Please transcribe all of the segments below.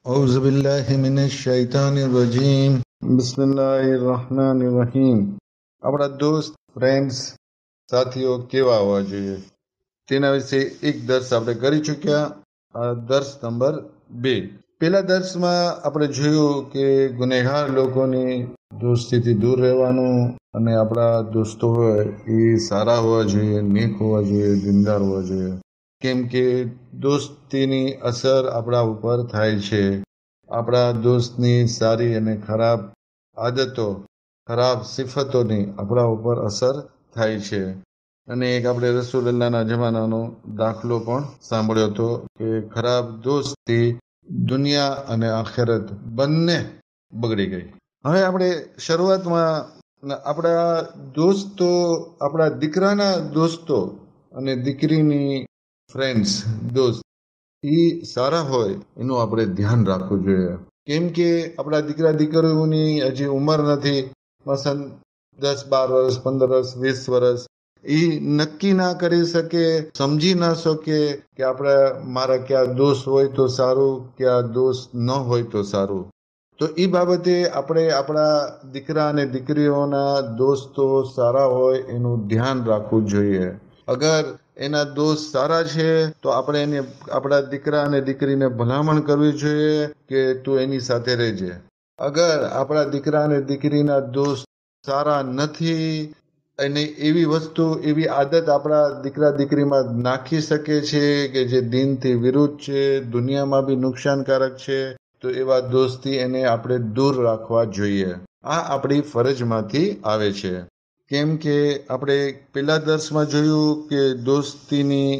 औज़ु बिल्लाहि मिनश शैतानिर रजीम बिस्मिल्लाहिर रहमानिर रहीम। આપણા દોસ્ત ફ્રેન્ડ્સ સાથીઓ કેવા હોવા જોઈએ તેના વિશે એક દર્શ આપણે કરી ચૂક્યા. આ દર્શ નંબર 2. પહેલા દર્શમાં આપણે જોયું કે ગુનેગાર લોકોની દોસ્તીથી દૂર રહેવાનું અને આપણા દોસ્તો હોય એ સારા હોવા જોઈએ, નેક હોવા જોઈએ, દીનદાર હોવા જોઈએ. કેમ કે દોસ્તીની અસર આપણા ઉપર થાય છે. આપણા દોસ્તની સારી અને ખરાબ આદતો, ખરાબ સિફતોની આપણા ઉપર અસર થાય છે. અને એક આપણે રસૂલુલ્લાહના જમાનાનો દાખલો પણ સાંભળ્યો હતો કે ખરાબ દોસ્તી દુનિયા અને આખિરત બંને બગડી ગઈ. હવે આપણે શરૂઆતમાં આપણા દોસ્તો, આપણા દીકરાના દોસ્તો અને દીકરીની ફ્રેન્ડ્સ, દોસ્ત એ સારા હોય એનું આપણે ધ્યાન રાખવું જોઈએ. કેમ કે આપણા દીકરા દીકરીઓની હજી ઉંમર નથી, મસન 10-12 વર્ષ, 15 વર્ષ, 20 વર્ષ, એ નક્કી ના કરી શકે, સમજી ના શકે કે આપણે મારા ક્યાં દોસ્ત હોય તો સારું, ક્યાં દોસ્ત ન હોય તો સારું. તો એ બાબતે આપણે આપણા દીકરા અને દીકરીઓના દોસ્તો સારા હોય એનું ધ્યાન રાખવું જોઈએ. અગર એના દોસ્ત સારા છે તો આપણે એને, આપણા દીકરા અને દીકરીને ભલામણ કરવી જોઈએ કે તું એની સાથે રહેજે. અગર આપણા દીકરા અને દીકરીના દોસ્ત સારા નથી, અને એવી વસ્તુ, એવી આદત આપણા દીકરા દીકરીમાં નાખી શકે છે કે જે દીનથી વિરુદ્ધ છે, દુનિયામાં બી નુકસાનકારક છે, તો એવા દોસ્તી એને આપણે દૂર રાખવા જોઈએ. આ આપણી ફરજમાંથી આવે છે. કેમ કે આપણે પહેલા દર્શમાં જોયું કે દોસ્તીની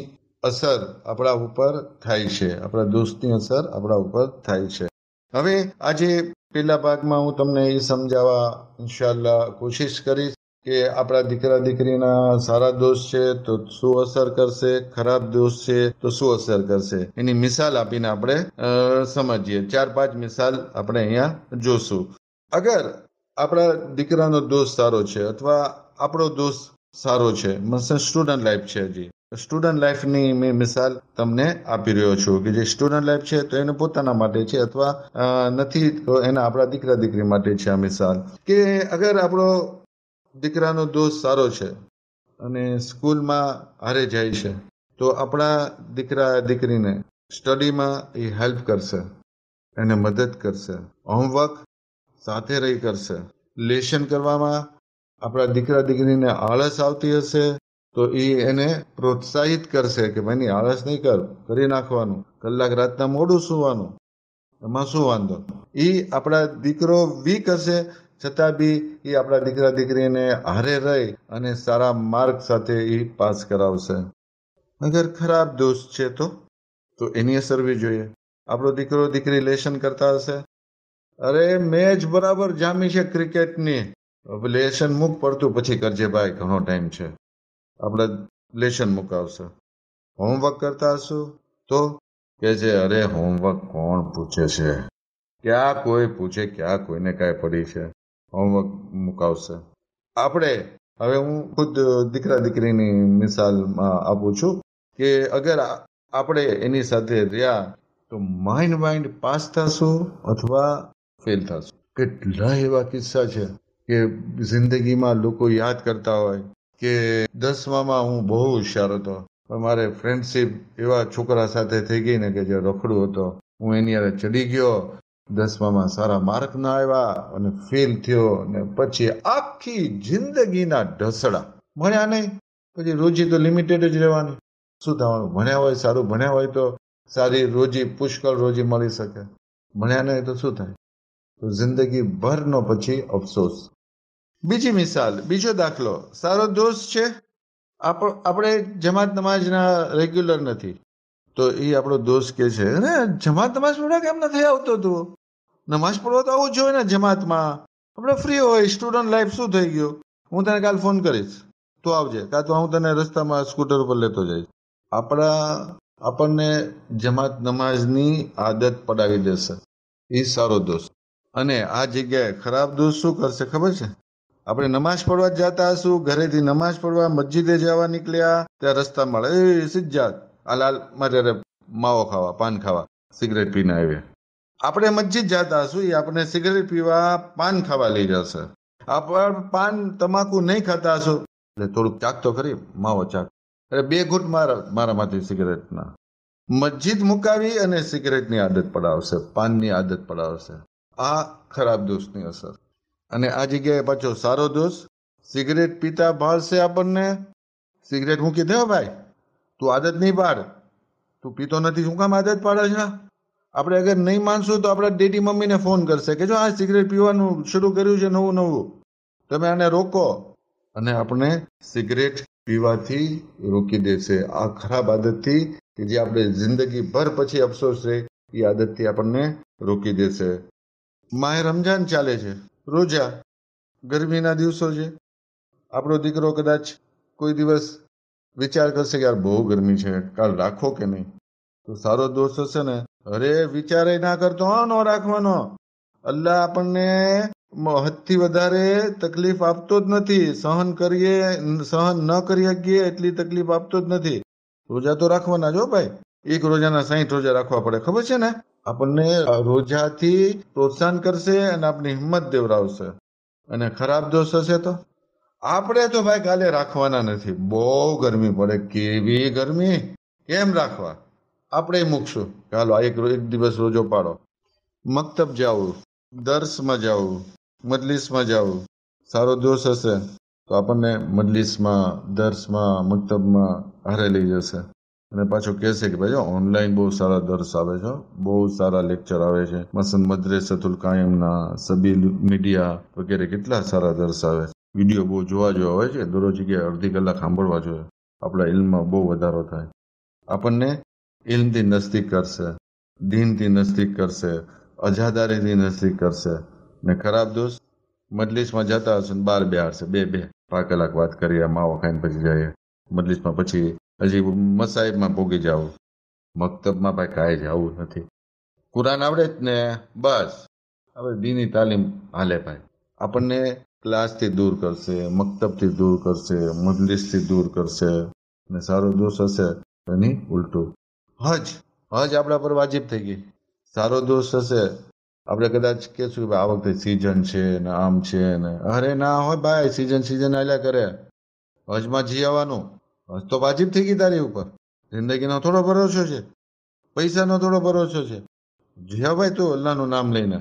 અસર આપણા ઉપર થાય છે, આપણા દોસ્તની અસર આપણા ઉપર થાય છે. હવે આજે પહેલા ભાગમાં હું તમને એ સમજાવવા ઇન્શાઅલ્લાહ કોશિશ કરીશ કે આપણા દીકરા દીકરીના સારા દોસ્ત છે તો શું અસર કરશે, ખરાબ દોસ્ત છે તો શું અસર કરશે, એની મિસાલ આપીને આપણે સમજીએ. 4-5 મિસાલ આપણે અહીંયા જોશું. અગર આપણા દીકરાનો દોસ્ત સારો છે અથવા આપણો દોસ્ત સારો છે, મતલબ સ્ટુડન્ટ લાઈફ છે, હજી સ્ટુડન્ટ લાઈફની મેં મિસાલ તમને આપી રહ્યો છું કે જે સ્ટુડન્ટ લાઈફ છે તો એને પોતાના માટે છે, અથવા નથી તો એના આપણા દીકરા દીકરી માટે છે. આ મિસાલ કે અગર આપણો દીકરાનો દોસ્ત સારો છે અને સ્કૂલમાં હારે જાય છે તો આપણા દીકરા દીકરીને સ્ટડીમાં એ હેલ્પ કરશે, એને મદદ કરશે, હોમવર્ક સાથે રહી કરશે. લેશન કરવામાં આપણા દીકરા દીકરીને આળસ આવતી હશે તો એ એને પ્રોત્સાહિત કરશે કે ભાઈ આળસ નહીં કર, કરી નાખવાનું, કલાક રાતના મોડું સૂવાનું, એમાં શું વાંધો. એ આપણા દીકરો વીક હશે છતાં બી એ આપણા દીકરા દીકરીને હારે રહી અને સારા માર્ક સાથે એ પાસ કરાવશે. અગર ખરાબ દોસ્ત છે તો એની અસર બી જોઈએ. આપણો દીકરો દીકરી લેશન કરતા હશે, અરે મેચ બરાબર જામી છે ક્રિકેટની, લેશન મૂક પડતું પછી કરજે ભાઈ, ઘણો ટાઈમ છે, આપણે લેશન મુકાવશે. હોમવર્ક કરતા હશું તો કે છે અરે હોમવર્ક કોણ પૂછે છે, ક્યાં કોઈ પૂછે, ક્યાં કોઈને કાંઈ પડી છે, હોમવર્ક મુકાવશે. આપણે હવે હું ખુદ દીકરા દીકરીની મિસાલમાં આપું છું કે અગર આપણે એની સાથે રહ્યા તો માઇન્ડ પાસ થશું અથવા ફેલ થશું. કેટલા એવા કિસ્સા છે કે જિંદગીમાં લોકો યાદ કરતા હોય કે 10મામાં હું બહુ હોશિયાર હતો, પણ મારે ફ્રેન્ડશીપ એવા છોકરા સાથે થઈ ગઈ ને કે જે રખડું હતો, હું એની હારે ચડી ગયો, 10મામાં સારા માર્ક ના આવ્યા અને ફેલ થયો, ને પછી આખી જિંદગીના ઢસડા. ભણ્યા નહીં, પછી રોજી તો લિમિટેડ જ રહેવાની. શું થવાનું? ભણ્યા હોય, સારું ભણ્યા હોય તો સારી રોજી, પુષ્કળ રોજી મળી શકે. ભણ્યા નહીં તો શું થાય? તો જિંદગી ભરનો પછી અફસોસ. બીજી મિસાલ, બીજો દાખલો, સારો દોસ્ત છે, આપણે જમાત નમાઝના રેગ્યુલર નથી તો એ આપણો દોસ્ત કે છે અરે જમાત નમાઝ પડવા કેમ નથી આવતો તું? નમાઝ પડવા તો આવું જોઈએ ને જમાતમાં, આપણે ફ્રી હોય, સ્ટુડન્ટ લાઈફ શું થઈ ગયું, હું તને કાલ ફોન કરીશ, તું આવજે, કાં તો હું તને રસ્તામાં સ્કૂટર ઉપર લેતો જઈશ. આપણને જમાત નમાઝની આદત પડાવી દેશે, એ સારો દોસ્ત. અને આ જગ્યાએ ખરાબ દોસ્ત શું કરશે ખબર છે? આપણે નમાઝ પડવા જતા હશું, ઘરેથી નમાઝ પડવા મસ્જિદે જવા નીકળ્યા, ત્યાં રસ્તા મળે, એ સિજ્જાત હાલ મારે માવો ખાવા, પાન ખાવા, સિગરેટ પીને આવ્યા. આપણે મસ્જિદ જતા હશું, એ આપણે સિગરેટ પીવા પાન ખાવા લઈ જશે. આપણે પાન તમાકુ નહીં ખાતા હશું એટલે થોડુંક ચાક તો ખરી, માવો ચાક, એટલે 2 ઘૂંટ મારામાંથી સિગરેટના. મસ્જિદ મુકાવી અને સિગરેટની આદત પડાવશે, પાનની આદત પડાવશે. આ ખરાબ દોસ્તની અસર. અને આ જગ્યાએ પાછો સારો દોસ્ત સિગરેટ પીતા ભાળશે આપણને. સિગરેટ મૂકી દે ભાઈ, તું આદત નહીં પાડ, તું પીતો નથી, શું કામ આદત પાડે છે? આપણે અગર નહીં માનશું તો આપણા ડેડી મમ્મીને ફોન કરશે કે જો આ સિગરેટ પીવાનું શરૂ કર્યું છે નવું નવું, તમે આને રોકો. અને આપણે સિગરેટ પીવાથી રોકી દેશે. આ ખરાબ આદતથી કે જે આપણે જિંદગી ભર પછી અફસોસ રહે, એ આદતથી આપણને રોકી દેશે. માહે રમજાન ચાલે છે, રોજા, ગરમીના દિવસો છે. આપણો દીકરો કદાચ કોઈ દિવસ વિચાર કરશે કે યાર બહુ ગરમી છે, કાલ રાખો કે નહીં. તો સારો દોસ્ત હશે ને, અરે વિચારે ના કરતો, હા નો રાખવાનો. અલ્લાહ આપણને હદથી વધારે તકલીફ આપતો જ નથી. સહન ન કરી શકીએ એટલી તકલીફ આપતો જ નથી. રોજા તો રાખવાના જો ભાઈ. એક રોજાના 60 રોજા રાખવા પડે, ખબર છે ને? આપણને રોજાથી પ્રોત્સાહન કરશે અને આપણી હિંમત દેવડાવશે. અને ખરાબ દોસ્ત હશે તો આપણે તો ભાઈ કાલે રાખવાના નથી. બહુ ગરમી પડે, કેવી ગરમી, કેમ રાખવા? આપણે મૂકશું, ચાલો એક દિવસ રોજો પાડો. મક્તબ જાવું, દર્સમાં જાવું, મજલિસમાં જાવું. સારો દોસ્ત હશે તો આપણને મજલિસમાં, દર્સમાં, મક્તબમાં હારે લઈ જશે. અને પાછું કહેશે કે ભાઈ ઓનલાઈન બહુ સારા દર્સ આવે છે, બહુ સારા લેક્ચર આવે છે. મસન મદ્રેસતુલ કાયમના, સબીલ મીડિયા વગેરે કેટલા સારા દર્સ આવે. વિડીયો બહુ જોવા જેવા હોય છે. દરરોજ જગ્યાએ અડધી કલાક સાંભળવા જોઈએ. આપણા ઇલ્મમાં બહુ વધારો થાય. આપણને ઇલ્મથી નજદીક કરશે, દીનથી નજદીક કરશે, અજાદારીથી નજદીક કરશે. ને ખરાબ દોસ્ત મજલિસમાં જતા હશે ને બહાર બેહાડશે, બે 5 કલાક વાત કરીએ, માવો ખાઈને પછી જઈએ મજલિસમાં, પછી હજી મસાઈબમાં પોગી જાવ. મક્તબમાં ભાઈ કાંઈ જવું નથી. કુરાન આવડે જ ને બસ, હવે દીની તાલીમ હાલે ભાઈ. આપણને ક્લાસથી દૂર કરશે, મક્તબથી દૂર કરશે, મજલિસથી દૂર કરશે. અને સારો દોસ્ત હશે એની ઉલટું. હજ આપણા પર વાજિબ થઈ ગઈ. સારો દોસ્ત હશે, આપણે કદાચ કહેશું કે આ વખતે સિઝન છે ને આમ છે ને, અરે ના હોય ભાઈ, સિઝન હાલ્યા કરે. હજમાં જી આવવાનું. હજ તો વાજિબ થઈ ગઈ તારી ઉપર. જિંદગીનો થોડો ભરોસો છે, પૈસાનો થોડો ભરોસો છે. જી ભાઈ તું અલ્લાહનું નામ લઈને.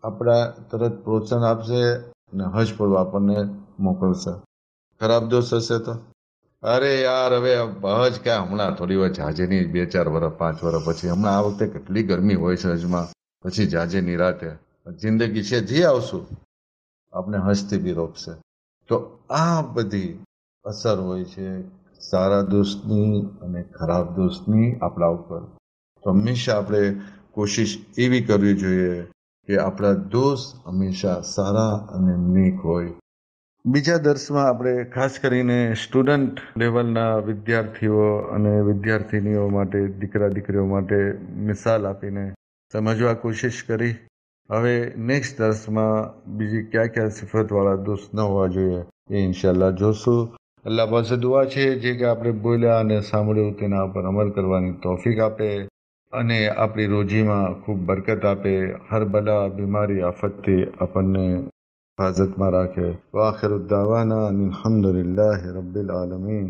આપણા તરત પ્રોત્સાહન આપશે ને હજ પર આપણને મોકલશે. ખરાબ દોસ્ત હશે તો અરે યાર હવે હજ ક્યાં હમણાં થોડી વાર જાજે નહીં, 2-4 વર્ષ 5 વર્ષ પછી. હમણાં આ વખતે કેટલી ગરમી હોય છે હજમાં, પછી જાજે નિરાતે. જિંદગી છે, જી આવશું. આપણે હજથી બી રોકશે. તો આ બધી અસર હોય છે સારા દોસ્તની અને ખરાબ દોસ્તની આપણા ઉપર. તો હંમેશા આપણે કોશિશ એવી કરવી જોઈએ કે આપણા દોસ્ત હંમેશા સારા અને નેક હોય. બીજા દર્શમાં આપણે ખાસ કરીને સ્ટુડન્ટ લેવલના વિદ્યાર્થીઓ અને વિદ્યાર્થિનીઓ માટે, દીકરા દીકરીઓ માટે મિસાલ આપીને સમજવા કોશિશ કરી. હવે નેક્સ્ટ દર્શમાં બીજી કયા સિફતવાળા દોસ્ત ન હોવા જોઈએ એ ઇન્શાલ્લાહ જોશું. અલ્લાહ પાસે દુઆ છે જે કે આપણે બોલ્યા અને સાંભળ્યું તેના ઉપર અમલ કરવાની તૌફીક આપે અને આપણી રોજીમાં ખૂબ બરકત આપે. હર બલા, બીમારી, આફતથી આપણને હિફાજતમાં રાખે. વાખિર દાવાના અનિલ હમ્દુલિલ્લાહિ રબ્બિલ આલમીન.